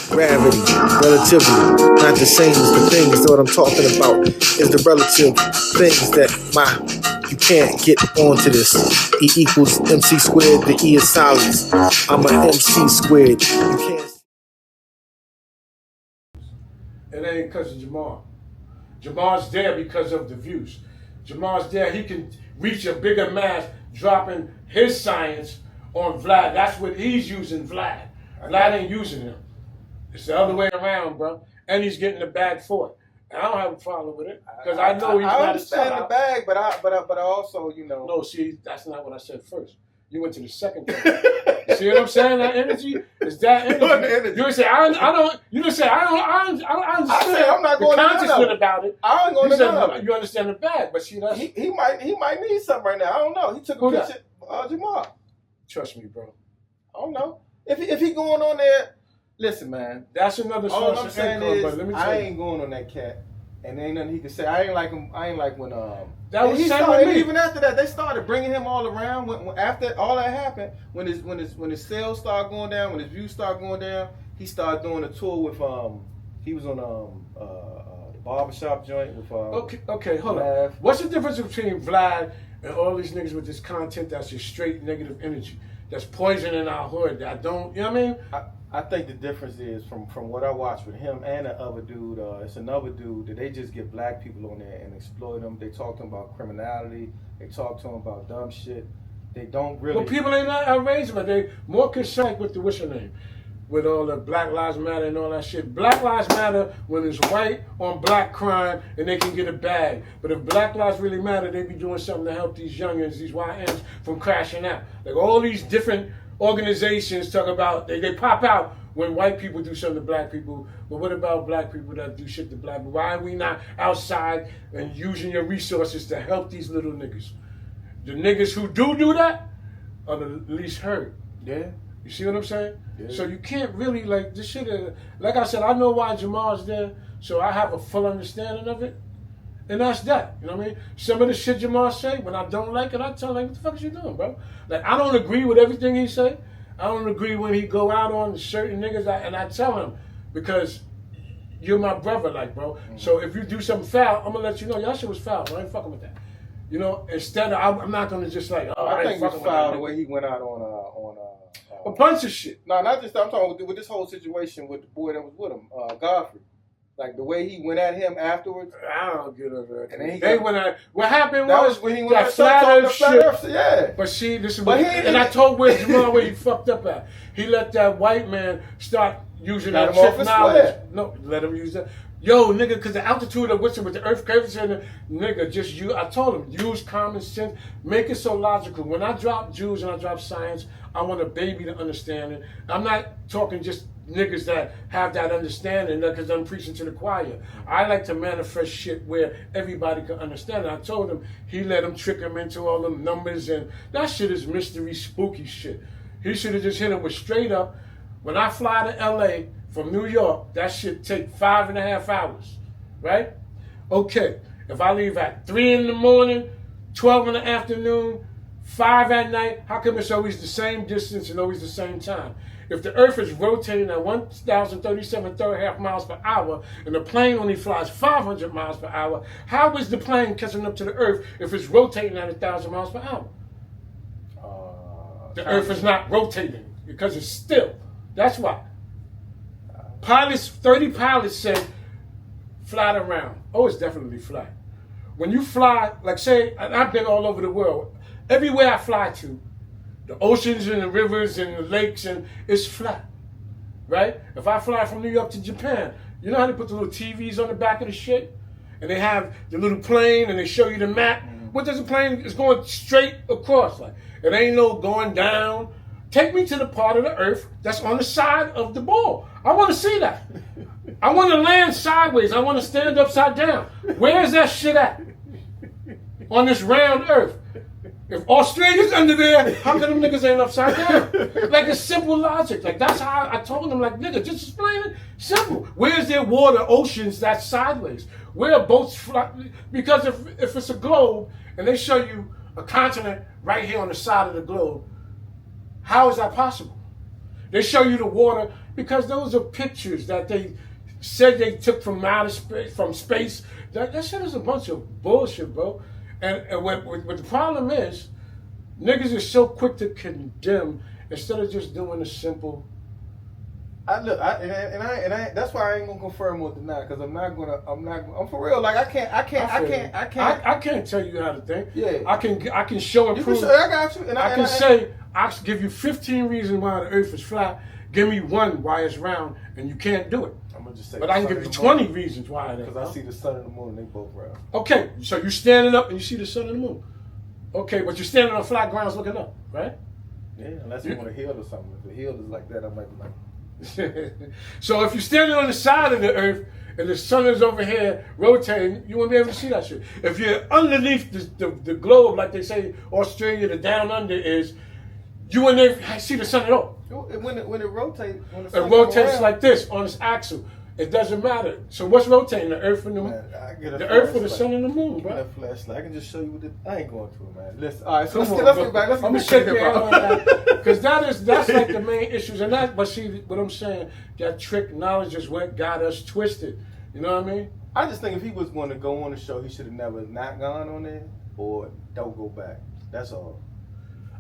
Gravity, relativity, not the same as the things. What I'm talking about is the relative things that you can't get onto this. E equals MC squared, the E is silence. I'm an MC squared. You can't. It ain't because of Jamar. Jamar's there because of the views. Jamar's there, he can reach a bigger mass dropping his science on Vlad. That's what he's using Vlad. Vlad ain't using him. It's the other way around, bro. And he's getting the bag for it. I don't have a problem with it because I know he's not a sellout. I understand the bag, but I also, you know. No, see, that's not what I said first. You went to the second thing. You see what I'm saying? That energy is that energy. You didn't say I don't. You didn't say I don't. I understand. I said I'm not going to consciousness about it. I ain't going to know. You understand the bag, but see that's he might need something right now. I don't know. He took a picture. Jamar. Trust me, bro. I don't know if he going on there. Listen, man. That's another source all I'm saying income, is but let me tell I you. ain't going on that cat, and ain't nothing he can say. I ain't like him. I ain't like when that was same with me. Even after that, they started bringing him all around. When after all that happened, when his sales started going down, when his views started going down, he started doing a tour with he was on the barbershop joint with Okay, hold on. What's the difference between Vlad and all these niggas with this content that's just straight negative energy, that's poisoning our hood? That don't, you know what I mean? I think the difference is from what I watched with him and the other dude. It's another dude that they just get black people on there and exploit them. They talk to them about criminality. They talk to them about dumb shit. They don't really. But people ain't not outraged, but they more concerned with the what's your name, with all the Black Lives Matter and all that shit. Black Lives Matter when it's white on black crime and they can get a bag. But if Black Lives really matter, they be doing something to help these youngins, these YNs from crashing out. Like all these different organizations talk about, they pop out when white people do something to black people, but what about black people that do shit to black people? Why are we not outside and using your resources to help these little niggas? The niggas who do that are the least hurt. Yeah. You see what I'm saying? Yeah. So you can't really, like, this shit, like I said, I know why Jamar's there, so I have a full understanding of it. And that's that, you know what I mean? Some of the shit Jamar say, when I don't like it, I tell him, like, what the fuck is you doing, bro? Like, I don't agree with everything he say. I don't agree when he go out on certain niggas, and I tell him, because you're my brother, like, bro. Mm-hmm. So if you do something foul, I'm gonna let you know, y'all shit was foul, bro. I ain't fucking with that. You know, instead of, I'm not gonna just like, I think it was foul the way he went out on a bunch of shit. No, not just that. I'm talking with this whole situation with the boy that was with him, Godfrey. Like the way he went at him afterwards. I don't get over it. And then they went at, what happened was when he went at flat earth shit. Yeah. But see, this is what, and I told Jamar where he fucked up at. He let that white man start using that trick knowledge. No, let him use that. Yo, nigga, because the altitude of which with the earth curvature, nigga, just you. I told him, use common sense, make it so logical. When I drop Jews and I drop science, I want a baby to understand it. I'm not talking just niggas that have that understanding because I'm preaching to the choir. I like to manifest shit where everybody can understand it. I told him, he let him trick him into all them numbers, and that shit is mystery, spooky shit. He should have just hit him with straight up. When I fly to LA from New York, that shit take 5.5 hours, right? Okay, if I leave at 3 in the morning, 12 in the afternoon, 5 at night, how come it's always the same distance and always the same time? If the earth is rotating at 1,037.5 miles per hour and the plane only flies 500 miles per hour, how is the plane catching up to the earth if it's rotating at 1,000 miles per hour? The earth is not rotating because it's still. That's why. Pilots, 30 pilots said flat around. Oh, it's definitely flat. When you fly, like say, I've been all over the world. Everywhere I fly to, the oceans and the rivers and the lakes, and it's flat, right? If I fly from New York to Japan, you know how they put the little TVs on the back of the shit? And they have the little plane and they show you the map. What does the plane? It's going straight across. Like, it ain't no going down. Take me to the part of the earth that's on the side of the ball. I want to see that. I want to land sideways. I want to stand upside down. Where is that shit at? On this round earth. If Australia's under there, how come them niggas ain't upside down? Like, it's simple logic. Like, that's how I told them, like, nigga, just explain it. Simple. Where's there water, oceans that's sideways? Where are boats fly? Because if it's a globe and they show you a continent right here on the side of the globe, how is that possible? They show you the water because those are pictures that they said they took from outer space, from space. That shit is a bunch of bullshit, bro. And what the problem is, niggas are so quick to condemn instead of just doing a simple. That's why I ain't gonna confirm or deny, because I'm for real. Like I can't tell you how to think. Yeah. I can show and prove. I got you. And I can say I give you 15 reasons why the earth is flat. Give me one why it's round, and you can't do it. I'm gonna just say. But I can give you 20 reasons why it is. Because I see the sun and the moon, they both round. Okay, so you're standing up and you see the sun and the moon. Okay, but you're standing on flat grounds looking up, right? Yeah, unless you want to heal or something. If the heal is like that, I might be like. So if you're standing on the side of the earth and the sun is over here rotating, you won't be able to see that shit. If you're underneath the globe, like they say Australia, the down under is, you won't even see the sun at all. When it rotates, it rotates like this on its axle. It doesn't matter. So what's rotating? The earth and the moon? The earth or the sun and the moon, bro? That flashlight. I can just show you what I ain't going through, man. Listen, all right, so let's get back. I'm gonna shake your hand on that because that's like the main issues in that. But see, what I'm saying, that trick knowledge is what got us twisted. You know what I mean? I just think if he was going to go on the show, he should have never not gone on there or don't go back. That's all.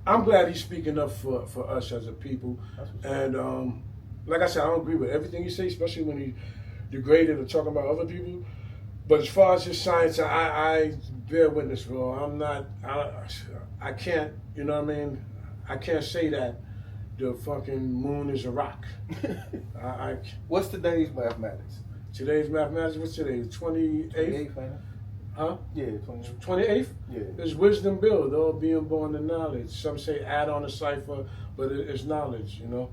I'm glad he's speaking up for us as a people. And like I said, I don't agree with everything he says, especially when he degraded or talking about other people. But as far as his science, I bear witness, bro. I can't, you know what I mean? I can't say that the fucking moon is a rock. What's today's mathematics? Today's mathematics, what's today? 28th? 28th, ain't it? Huh? Yeah, 28th? Yeah. It's wisdom build, all being born in knowledge. Some say add on a cipher, but it's knowledge, you know?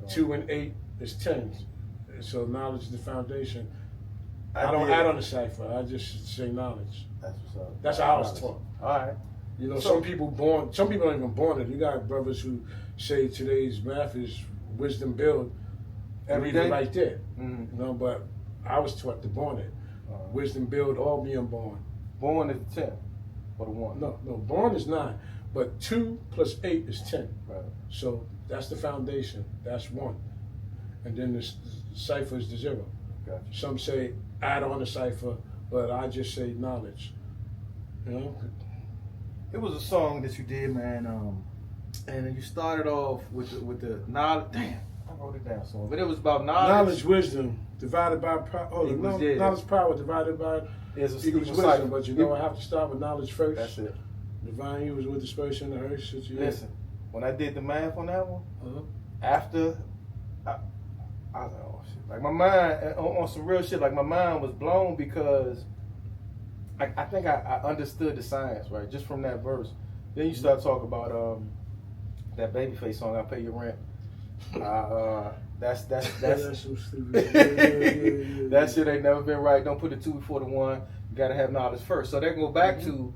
2 and 8 is 10. So knowledge is the foundation. I don't add on the cipher. I just say knowledge. That's what's up. That's how I was taught. All right. You know, some people aren't even born it. You got brothers who say today's math is wisdom build every day right there. Mm-hmm. You know, but I was taught to born it. Wisdom build, all being born. Born is 10 or the 1? No, born is 9. But 2 plus 8 is 10. Right. So that's the foundation. That's 1. And then the cipher is the 0. Gotcha. Some say add on the cipher, but I just say knowledge. You know? It was a song that you did, man, and you started off with the knowledge. Damn, I wrote it down somewhere. But it was about knowledge. Knowledge, wisdom, divided by power. Oh, knowledge, power, divided by equals wisdom. But you know, I have to start with knowledge first. That's it. Divine you was with dispersion of the earth. Listen, when I did the math on that one, after, I was like, oh shit. Like my mind, on some real shit, like my mind was blown because I think I understood the science, right? Just from that verse. Then you start talking about that Babyface song, I Pay Your Rent. That's so stupid. That shit ain't never been right. Don't put the 2 before the 1. You gotta have knowledge first. So that go back to,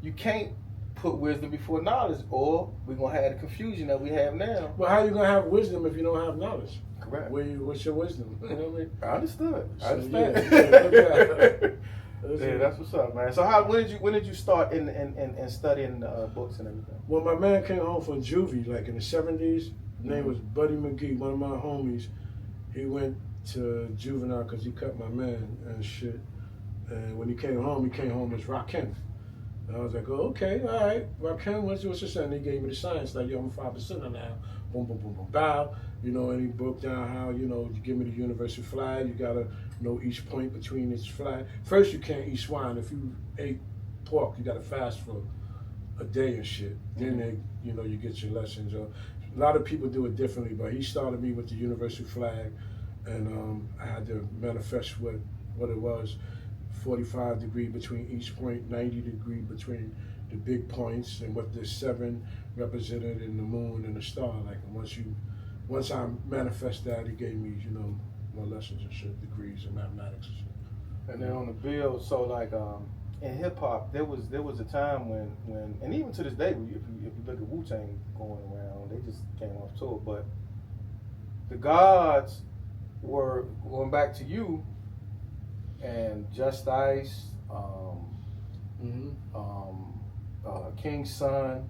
you can't put wisdom before knowledge, or we're gonna have the confusion that we have now. Well, how you gonna have wisdom if you don't have knowledge? Correct. What's your wisdom? You know what I mean? I understood. I understand. Yeah, that's what's up, man. So when did you start in studying books and everything? Well, my man came home from juvie, like in the 70s. His name was Buddy McGee, one of my homies. He went to juvenile because he cut my man and shit. And when he came home as Rakim. And I was like, oh, okay, all right. Rakim, what's your son? He gave me the science, like, yo, I'm 5% now. Boom, boom, boom, boom, bow. You know, and he broke down how, you know, you give me the universal flag, you gotta know each point between each flag. First, you can't eat swine. If you ate pork, you gotta fast for a day and shit. Then you know, you get your lessons. A lot of people do it differently, but he started me with the universal flag, and I had to manifest what it was. 45 degree between each point, 90 degree between the big points, and what the 7 represented in the moon and the star. Like once I manifest that, he gave me, you know, more lessons and shit, degrees in mathematics and shit. And then on the bill, so like in hip hop, there was a time when and even to this day, if you look at Wu-Tang going around, they just came off tour, but the gods were going back to you. And Just Ice, King's Son,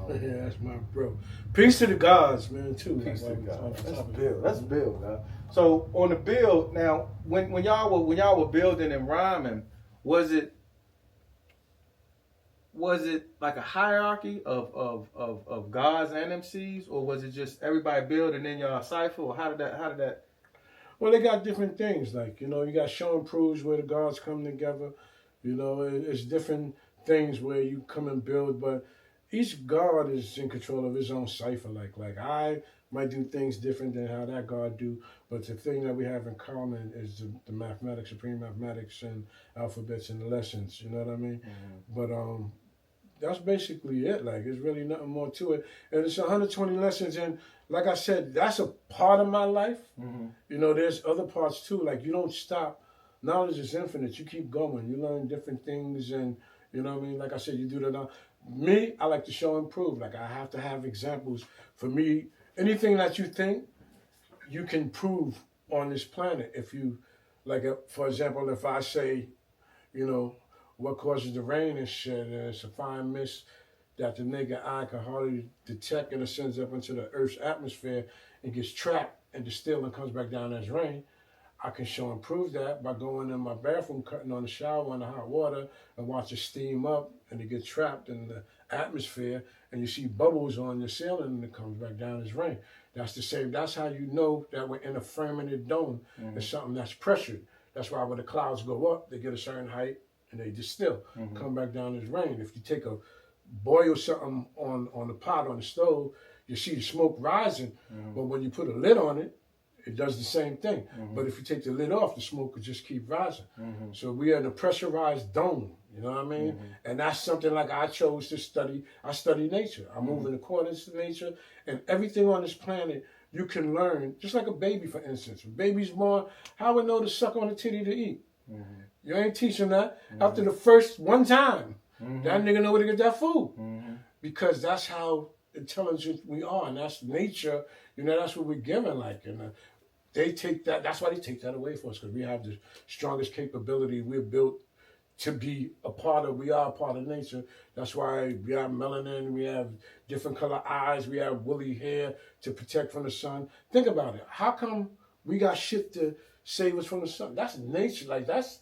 Yeah, that's my bro. Peace to the gods, man, too. Peace to the gods. That's That's Bill. That's Bill, man. So on the build now, when y'all were building and rhyming, was it like a hierarchy of gods and MCs, or was it just everybody build and then y'all cipher, or how did that? Well, they got different things, like, you know, you got show and proves where the gods come together. You know, it's different things where you come and build, but each god is in control of his own cipher. Like I might do things different than how that god do, but the thing that we have in common is the mathematics, supreme mathematics, and alphabets and the lessons. You know what I mean? But that's basically it. Like, there's really nothing more to it. And it's 120 lessons. And like I said, that's a part of my life. You know, there's other parts too. Like, you don't stop. Knowledge is infinite. You keep going. You learn different things. And, you know what I mean? Like I said, you do that. Me, I like to show and prove. Like, I have to have examples. For me, anything that you think you can prove on this planet. If you, like, for example, if I say, you know, what causes the rain and shit, and it's a fine mist that the naked eye can hardly detect, and it sends up into the Earth's atmosphere and gets trapped and distilled and comes back down as rain. I can show and prove that by going in my bathroom, cutting on the shower in the hot water, and watch it steam up, and it gets trapped in the atmosphere, and you see bubbles on your ceiling, and it comes back down as rain. That's the same. That's how you know that we're in a firmament dome. It's something that's pressured. That's why when the clouds go up, they get a certain height, and they distill, come back down as rain. If you take boil something on the pot, on the stove, you see the smoke rising, but when you put a lid on it, it does the same thing. But if you take the lid off, the smoke could just keep rising. So we are in a pressurized dome, you know what I mean? And that's something like I chose to study. I study nature. I move in accordance to nature, and everything on this planet you can learn, just like a baby, for instance. When baby's born, how would know to suck on a titty to eat? You ain't teaching that. After the first one time, that nigga know where to get that food. Because that's how intelligent we are, and that's nature. You know, that's what we're given. Like, and they take that. That's why they take that away from us, because we have the strongest capability. We're built to be a part of. We are a part of nature. That's why we have melanin. We have different color eyes. We have woolly hair to protect from the sun. Think about it. How come we got shit to save us from the sun? That's nature. Like, that's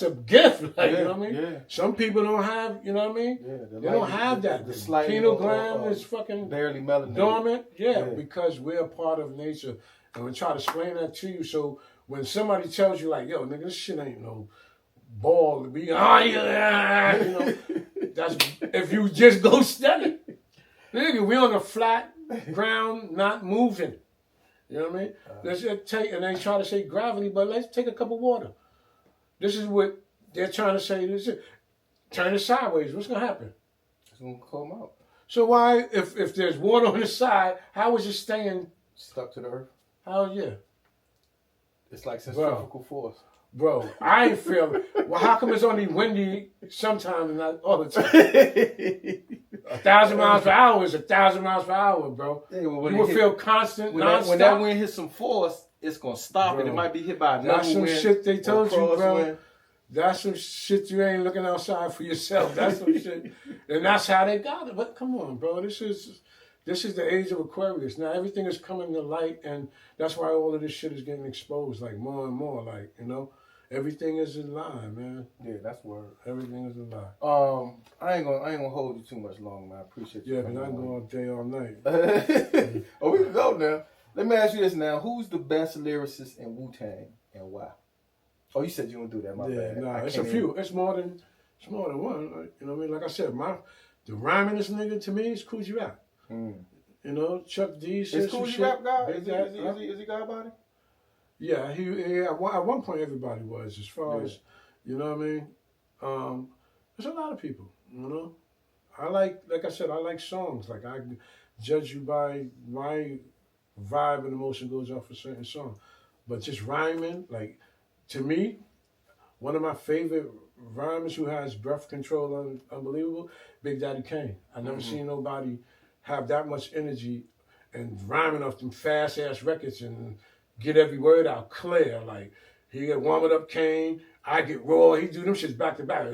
a gift. Like, you know what I mean? Some people don't have, you know what I mean? They don't have that. The pineal gland is fucking barely melanated. Dormant. Because we're a part of nature. And we try to explain that to you. So when somebody tells you, like, yo, nigga, this shit ain't no ball to be, you know, that's if you just go study. Nigga, we on a flat ground, not moving. You know what I mean? Let's just take, and they try to say gravity, but let's take a cup of water. This is what they're trying to say. This is, turn it sideways. What's going to happen? It's going to come out. So why, if there's water on the side, how is it staying stuck to the earth? How, It's like centrifugal force. Bro, I ain't feel it. Well, how come it's only windy sometimes and not all the time? 1,000 miles per hour is 1,000 miles per hour, bro. Yeah, well, you will feel constant, when that wind hits some force, it's going to stop it. It might be hit by another wind. That's some shit they told you, bro. Wind. That's some shit you ain't looking outside for yourself. That's some shit. And that's how they got it. But come on, bro. This is the age of Aquarius. Now, everything is coming to light, and that's why all of this shit is getting exposed, like, more and more. Like, you know, everything is in line, man. Yeah, that's word. Everything is in line. I ain't gonna hold you too much longer, man. I appreciate you. Yeah, but I can go all day, all night. Oh, we can go now. Let me ask you this now. Who's the best lyricist in Wu-Tang and why? Oh, you said you don't do that, my bad. Nah, it's a few. It's more than one. Like, you know what I mean? Like I said, the rhymingest nigga to me is Kool G Rap. You know, Chuck D. Is Kool G Rap guy? Is he guy about it? Yeah, he at one point everybody was, as far as, you know what I mean? There's a lot of people, you know? like I said, I like songs. Like, I judge you by my vibe and emotion goes off a certain song. But just rhyming, like, to me, one of my favorite rhymers who has breath control unbelievable, Big Daddy Kane. I never seen nobody have that much energy and rhyming off them fast ass records and get every word out clear. Like, he get Warm It Up Kane, I get raw. He do them shits back to back.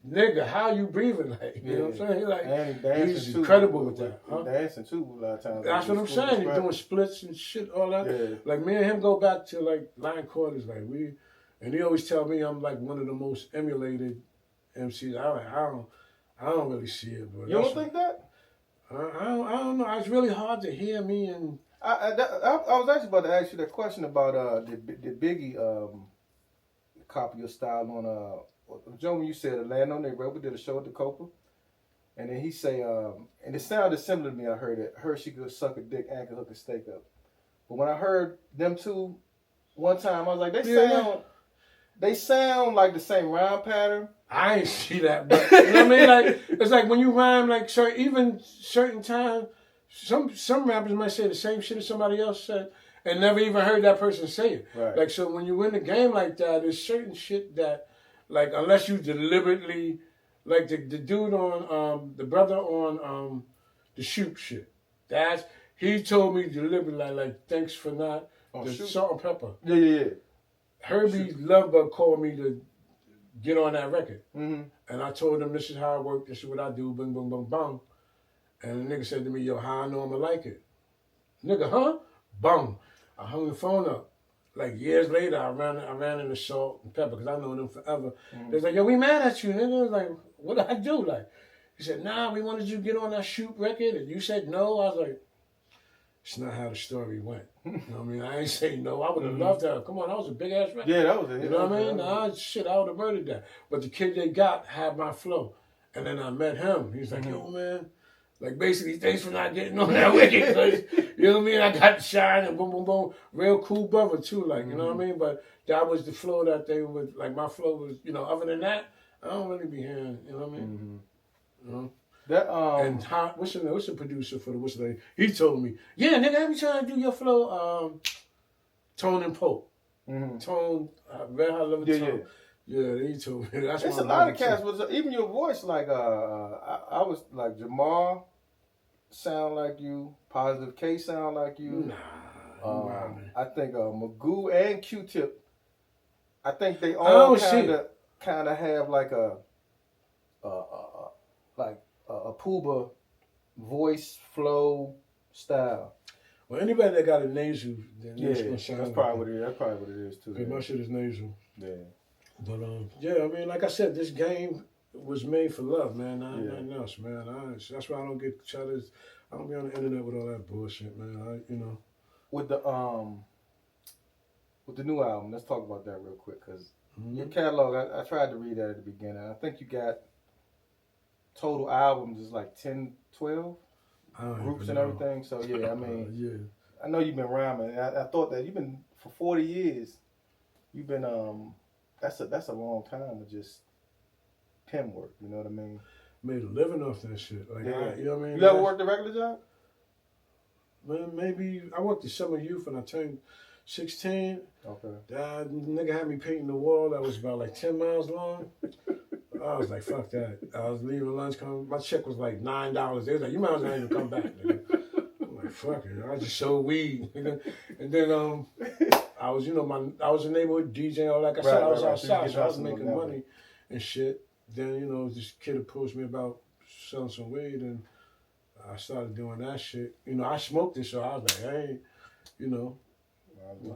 Nigga, how you breathing? Like, you know what I'm saying? Like, and he's incredible with that. Huh? Dancing too a lot of times. That's what I'm saying. He's doing splits and shit, all that. Yeah. Like, me and him go back to like 9 quarters. Like, and he always tell me I'm like one of the most emulated MCs. I don't really see it. But you don't think that? I don't know. It's really hard to hear me and. I was actually about to ask you that question about did Biggie copy your style on Joe, when you said Atlanta, they did a show at the Copa, and then he say and it sounded similar to me. I heard it. Heard she could suck a dick and could hook a steak up. But when I heard them two one time, I was like, they sound like the same rhyme pattern. I ain't see that, but you know what I mean? Like, it's like when you rhyme, like, even certain times, some rappers might say the same shit as somebody else said and never even heard that person say it. Right. Like, so when you win the game like that, there's certain shit that, like, unless you deliberately, like the dude on, the brother on the Shoot shit, he told me deliberately, like thanks for not, the Salt-N-Pepa. Yeah. Herbie Lovebug called me to get on that record. Mm-hmm. And I told him, this is how I work, this is what I do, bing, bing, bing, bang. And the nigga said to me, yo, how I know I'ma like it? Nigga, huh? Bang. I hung the phone up. Like years later, I ran into Salt-N-Pepa because I know them forever. Mm-hmm. They was like, yo, we mad at you, nigga. I was like, what did I do? Like, he said, nah, we wanted you to get on that Shoot record. And you said no. I was like, it's not how the story went. You know what I mean? I ain't say no. I would have loved that. Come on, that was a big ass record. Yeah, that was it. You know what I mean? Nah, shit, I would have murdered that. But the kid they got had my flow. And then I met him. He was like, yo, man. Like, basically, thanks for not getting on that wicket. You know what I mean? I got shine and boom, boom, boom. Real cool brother, too. Like, you know what I mean? But that was the flow that they would, like, my flow was, you know, other than that, I don't really be hearing, you know what I mean? You know? That, and what's the producer for what's the name? He told me, yeah, nigga, every time I do your flow, Tone and Pope. Tone, Red Hot Love Tone. Yeah, he told me. That's it's a lot of cats. Even your voice, like I was like Jamar, sound like you. Positive K sound like you. Nah, I think Magoo and Q-Tip. I think they all kind of have like a Pooba voice flow style. Well, anybody that got a nasal, then that's probably what it is. That's probably what it is too. My shit is nasal. Yeah. But yeah, I mean, like I said, this game was made for love, man. Nothing else, man. That's why I don't get challenged. I don't be on the internet with all that bullshit, man. You know. With the new album, let's talk about that real quick, cause your catalog. I tried to read that at the beginning. I think you got total albums is like 10, 12 groups and everything. So yeah, I mean, I know you've been rhyming. I thought that you've been for 40 years. You've been That's a long time of just pen work, you know what I mean? Made a living off that shit. Like, you know what I mean? You ever worked a regular job? Man, maybe I worked at Summer Youth when I turned 16. Okay. That nigga had me painting the wall that was about like 10 miles long. I was like, fuck that. I was leaving lunch, my check was like $9. They was like, you might as well not even come back, nigga. I'm like, fuck it. I just sold weed, nigga. And then I was, I was a neighborhood DJ, all like I said, I was outside, so I was making money and shit. Then, this kid approached me about selling some weed, and I started doing that shit. I smoked it, so I was like, hey, we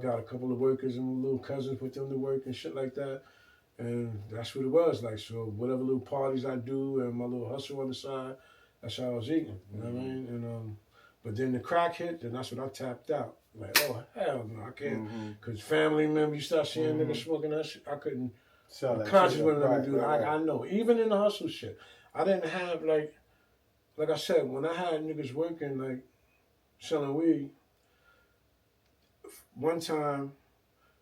got a couple of workers and my little cousins put them to work and shit like that. And that's what it was like. So whatever little parties I do and my little hustle on the side, that's how I was eating. You know what I mean? And but then the crack hit, and that's when I tapped out. Like, oh, hell no, I can't. Because family members, you start seeing niggas smoking that shit, I couldn't. I'm conscious when I do it. I know. Even in the hustle shit, I didn't have, like I said, when I had niggas working, like, selling weed, one time,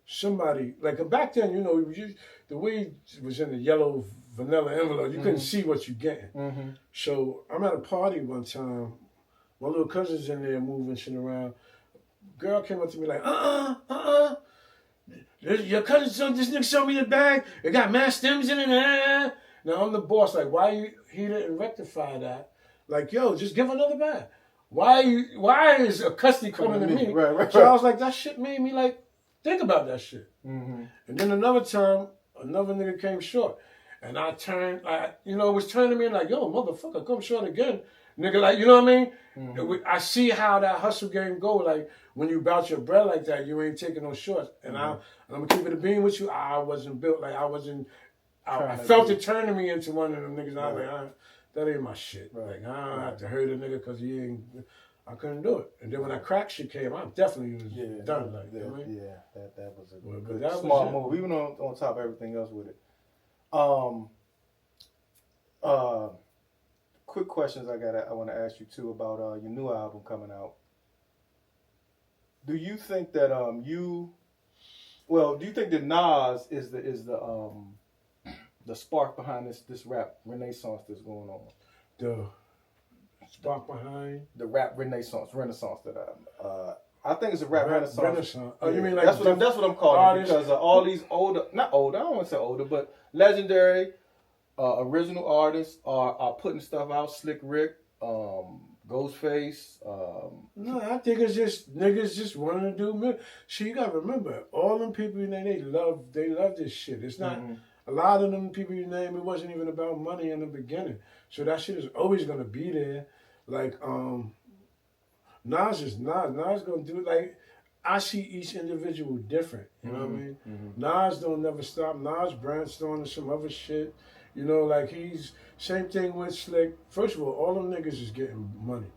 somebody, like, back then, the weed was in the yellow vanilla envelope. You couldn't see what you're getting. So I'm at a party one time. My little cousin's in there moving shit around. Girl came up to me like, your cousin, this nigga showed me the bag. It got mad stems in it. Now I'm the boss. Like, he didn't rectify that? Like, yo, just give another bag. Why is a custody coming to me? Right. So I was like, that shit made me like think about that shit. And then another time, another nigga came short. And I turned, like, you know, it was turning me like, yo, motherfucker, come short again. Nigga, like, you know what I mean? Mm-hmm. I see how that hustle game go. Like, when you bout your bread like that, you ain't taking no shorts. And I'm going to keep it a bean with you. I wasn't built, like, I felt it turning me into one of them niggas. And I was like, that ain't my shit. Right. Like, I don't have to hurt a nigga because he ain't, I couldn't do it. And then when that crack shit came, I definitely was done. Like, you know what I mean? That was a good smart move. Even on top of everything else with it. Quick questions I want to ask you too about your new album coming out. Do you think that do you think that Nas is the spark behind this rap renaissance that's going on? The spark behind the rap renaissance that I think it's a rap renaissance. Oh, you mean like that's what I'm calling it, because all these older, not older, I don't want to say older, but legendary original artists are putting stuff out. Slick Rick, Ghostface. No, I think it's just niggas just wanting to do music. You gotta remember, all them people you name, they love this shit. It's not a lot of them people you name. It wasn't even about money in the beginning. So that shit is always gonna be there. Like Nas is Nas. Nas gonna do it. Like, I see each individual different. You know what I mean? Nas don't never stop. Nas brainstorming some other shit. You know, like same thing with Slick. First of all them niggas is getting money.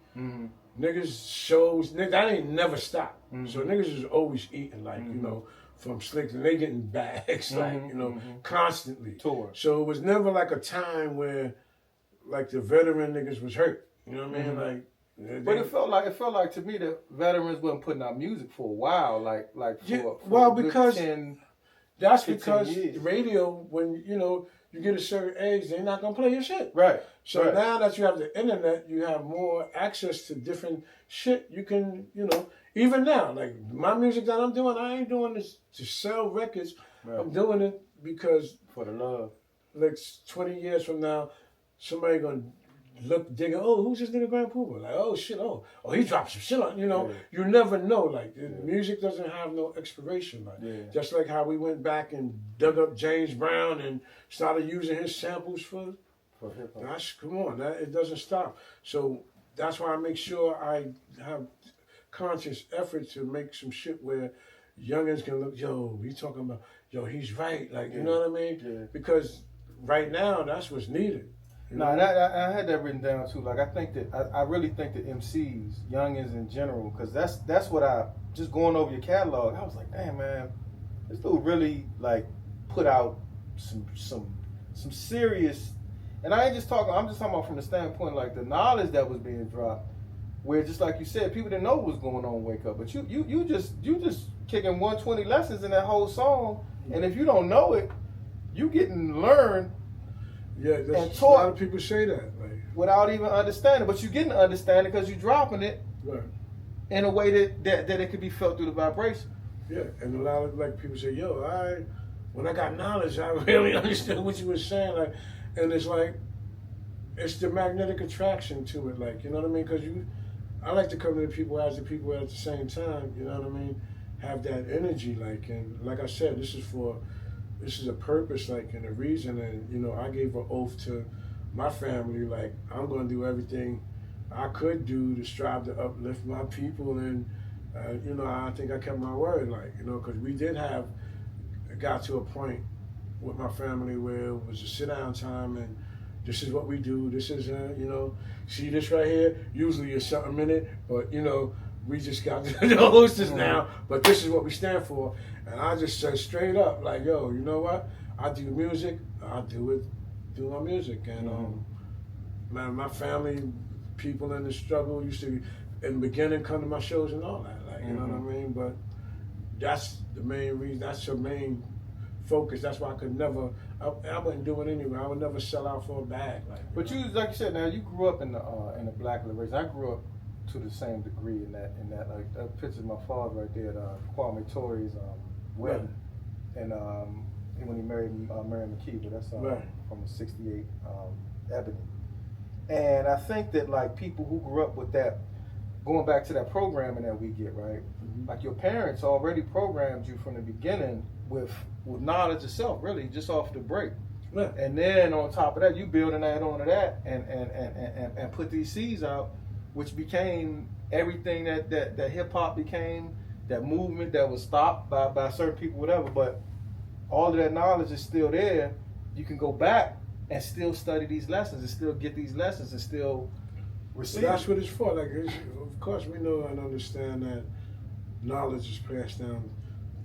Niggas shows, that ain't never stopped. So niggas is always eating, like, you know, from Slick, and they getting bags, like, you know, constantly. So it was never like a time where, like, the veteran niggas was hurt. You know what I mean? Like, but it felt like to me that veterans wasn't putting out music for a while, because 10, that's because years. The radio, when you get a certain age, they're not gonna play your shit. Right. So now that you have the internet, you have more access to different shit. You can, even now, like my music that I'm doing, I ain't doing this to sell records. Right. I'm doing it because for the love. Like 20 years from now, somebody gonna look digging, who's this nigga Grand Pooba? Like, oh shit, he dropped some shit on, you never know. Like, music doesn't have no expiration. Like, just like how we went back and dug up James Brown and started using his samples for hip-hop. Come on, it doesn't stop. So that's why I make sure I have conscious effort to make some shit where youngins can look, he's talking about, he's right. Like, you know what I mean? Yeah. Because right now, that's what's needed. No, and I had that written down too. Like, I really think that MCs, youngins in general, because that's what just going over your catalog, I was like, damn man, this dude really like put out some serious, and I'm just talking about from the standpoint like the knowledge that was being dropped, where just like you said, people didn't know what was going on. Wake up, but you just kicking 120 lessons in that whole song, and if you don't know it, you getting learned. Yeah, a lot of people say that, like, without even understanding. But you getting to understand it because you're dropping it in a way that it could be felt through the vibration. Yeah, and a lot of people say, when I got knowledge, I really understood what you were saying. Like, and it's like, it's the magnetic attraction to it. Like, you know what I mean? Because I like to come to the people as the people at the same time. You know what I mean? Have that energy, like, and like I said, this is a purpose, like, and a reason, and I gave an oath to my family, like, I'm gonna do everything I could do to strive to uplift my people, and I think I kept my word, like, because we got to a point with my family where it was a sit down time, and this is what we do. This is see this right here. Usually it's something in it, but we just got the hostess now, but this is what we stand for. And I just said straight up, like, you know what? I do music, I do my music. And man, my family, people in the struggle used to, in the beginning, come to my shows and all that. Like, you know what I mean? But that's the main reason, that's your main focus. That's why I could never, I wouldn't do it anyway. I would never sell out for a bag. Like, but like you said, now you grew up in the black liberation. I grew up to the same degree in that like that picture of my father right there at Kwame Tory's wedding, and when he married Mary McKee, but that's from '68 Ebony. And I think that like people who grew up with that, going back to that programming that we get, right? Like your parents already programmed you from the beginning with with knowledge itself, really, just off the break. Yeah. And then on top of that, you building that onto that and put these seeds out, which became everything that hip hop became, that movement that was stopped by certain people, whatever. But all of that knowledge is still there. You can go back and still study these lessons and still get these lessons and still receive. So that's what it's for. Like, of course, we know and understand that knowledge is passed down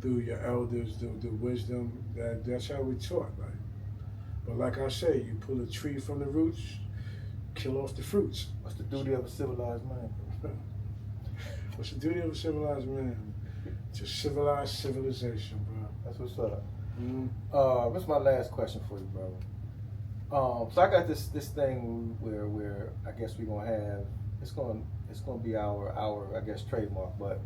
through your elders, the wisdom. That's how we taught. Like, but like I say, you pull a tree from the roots, kill off the fruits. What's the duty of a civilized man? What's the duty of a civilized man? To civilize civilization, bro. That's what's up. Mm-hmm. What's my last question for you, brother? So I got this thing where I guess we're gonna have it's gonna be our I guess trademark, but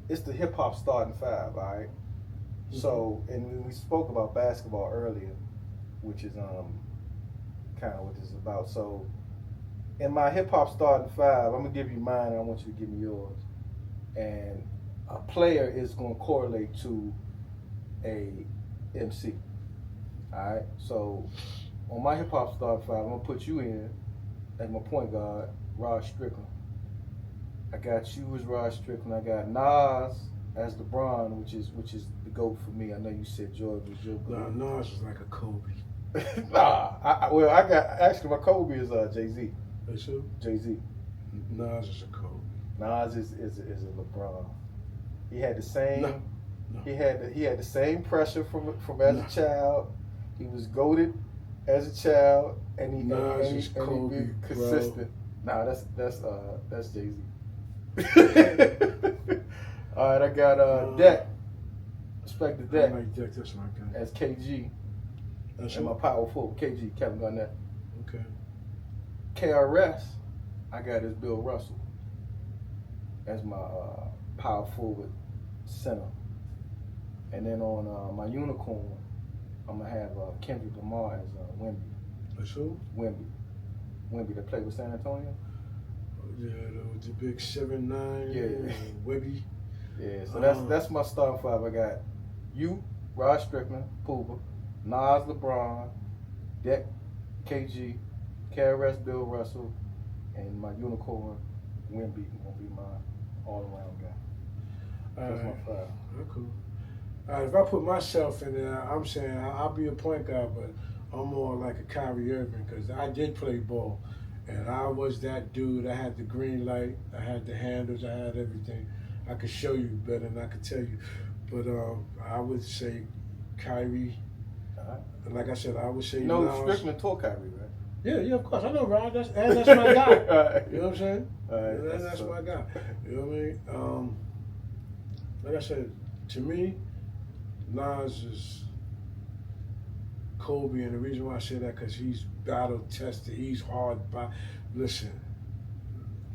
it's the hip hop starting five, all right? Mm-hmm. So and we spoke about basketball earlier, which is kind of what this is about. So in my hip hop starting five, I'm gonna give you mine and I want you to give me yours. And a player is gonna correlate to a MC. Alright, so on my hip hop starting five, I'm gonna put you in as my point guard, Rod Strickland. I got you as Rod Strickland. I got Nas as LeBron, which is the GOAT for me. I know you said George was your GOAT. Nah, Nas is like a Kobe. I got actually my Kobe is Jay-Z. That's who? Jay-Z. Nas is a Kobe. Nas is a LeBron. He had the same. No. He had the same pressure from as a child. He was goated as a child, and he be consistent. Bro. Nah, that's Jay-Z. All right, I got Deck. Respect the Deck. I like Deck, that's my guy. As KG. That's and my power forward, KG, Kevin Garnett. Okay. KRS, I got as Bill Russell as my power forward center. And then on my unicorn, I'm gonna have Kendrick Lamar as Wemby. That's who? Wemby that played with San Antonio. Yeah, the big 7'9". Yeah. Webby. Yeah, so that's my starting five. I got you, Rod Strickland, Pooba, Nas, LeBron, Deck, KG, KRS, Bill Russell, and my unicorn, Wemby, gonna be my all-around guy. That's my five. That's cool. If I put myself in there, I'm saying I'll be a point guard, but I'm more like a Kyrie Irving because I did play ball, and I was that dude. I had the green light, I had the handles, I had everything. I could show you better than I could tell you, but I would say Kyrie. Like I said, I would say. No, Strickland taught Kyrie, right? Yeah, of course. I know, Rod. That's my guy. Right. You know what I'm saying? Right, that's my guy. You know what I mean? Like I said, to me, Nas is Kobe, and the reason why I say that because he's battle tested. He's hard. Listen,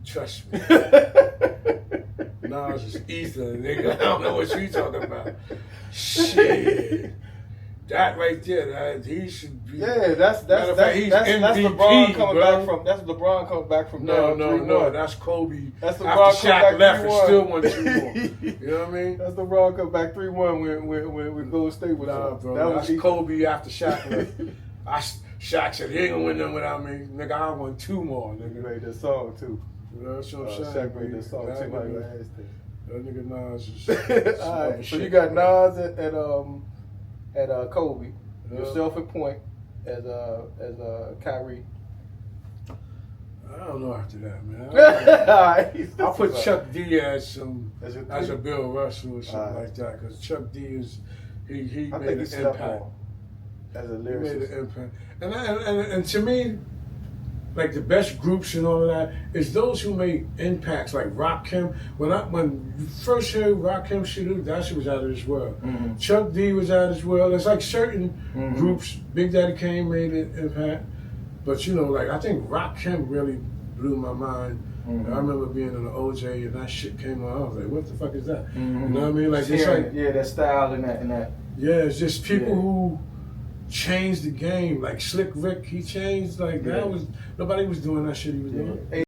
trust me. Nas is ether, nigga. I don't know what you talking about. Shit. That right there, he should be. Yeah, that's LeBron coming back from. That's LeBron coming back from. No, that's Kobe. That's LeBron after Shaq left and still won 2 more. You know what I mean? That's LeBron coming back 3-1 when Golden State was. Nah, bro, that's Kobe after Shaq left. Shaq said he ain't gonna win them without me, nigga. I won 2 more, nigga. You made that song too. You know what I'm saying? Shaq made that song too. That nigga Nas is. All right, so you got Nas at Kobe, yourself at point as Kyrie. I don't know after that, man. I'll put Chuck D as a Bill Russell or something like that, because Chuck D is he made an impact. As a lyricist. He made an impact, and to me, like the best groups and all of that is those who made impacts, like Rakim. When you first heard Rakim shit, that shit was out of this world. Mm-hmm. Chuck D was out of this world. It's like certain groups. Big Daddy Kane made an impact, but you know, like I think Rakim really blew my mind. Mm-hmm. I remember being in the OJ and that shit came on. I was like, "What the fuck is that?" Mm-hmm. You know what I mean? Like it's like that style and that. Yeah, it's just people who changed the game. Like Slick Rick, he changed. Like that was nobody was doing that shit he was doing. Hey,